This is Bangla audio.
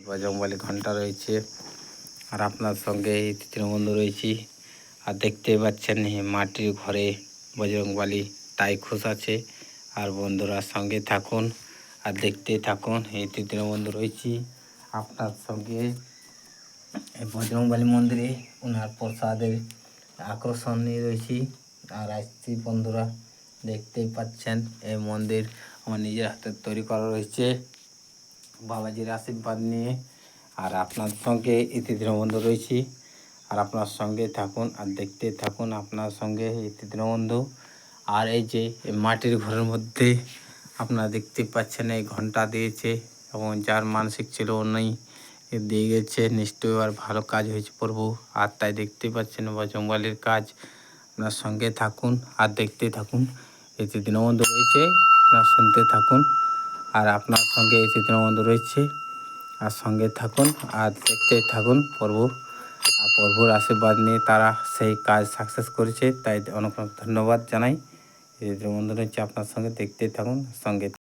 বজরংবলী ঘন্টা রয়েছে। আর আপনার সঙ্গে এই তৃণবন্ধু রয়েছি। আর দেখতেই পাচ্ছেন মাটির ঘরে বজরংবলী তাই খুশ আছে। আর বন্ধুরা সঙ্গে থাকুন আর দেখতে থাকুন। এই তৃণবন্ধু রয়েছি আপনার সঙ্গে এই বজরংবলী মন্দিরে ওনার প্রসাদের আকর্ষণ নিয়ে রয়েছি। আর আসছি বন্ধুরা, দেখতেই পাচ্ছেন এই মন্দির আমার নিজের হাতে তৈরি করা রয়েছে বাবাজির আশীর্বাদ নিয়ে। আর আপনার সঙ্গে এই তৃণবন্ধু রয়েছি। আর আপনার সঙ্গে থাকুন আর দেখতে থাকুন আপনার সঙ্গে এই তৃণবন্ধু। আর এই যে মাটির ঘরের মধ্যে আপনারা দেখতে পাচ্ছেন এই ঘন্টা দিয়েছে, এবং যার মানসিক ছিল নেই দিয়ে গেছে। নিশ্চয়ই আর ভালো কাজ হয়েছে প্রভু। আর তাই দেখতে পাচ্ছেন বজরংবলীর কাজ। আপনার সঙ্গে থাকুন আর দেখতে থাকুন। এই তৃণবন্ধু রয়েছে, আপনার শুনতে থাকুন। আর আপনার সঙ্গে এই তৃণবন্ধু রয়েছে, আর সঙ্গে থাকুন আর দেখতে থাকুন প্রভু। আর প্রভুর আশীর্বাদ নিয়ে তারা সেই কাজ সাকসেস করেছে, তাই অনেক অনেক ধন্যবাদ জানাই। এই তৃণবন্ধু রয়েছে আপনার সঙ্গে, দেখতে থাকুন সঙ্গে।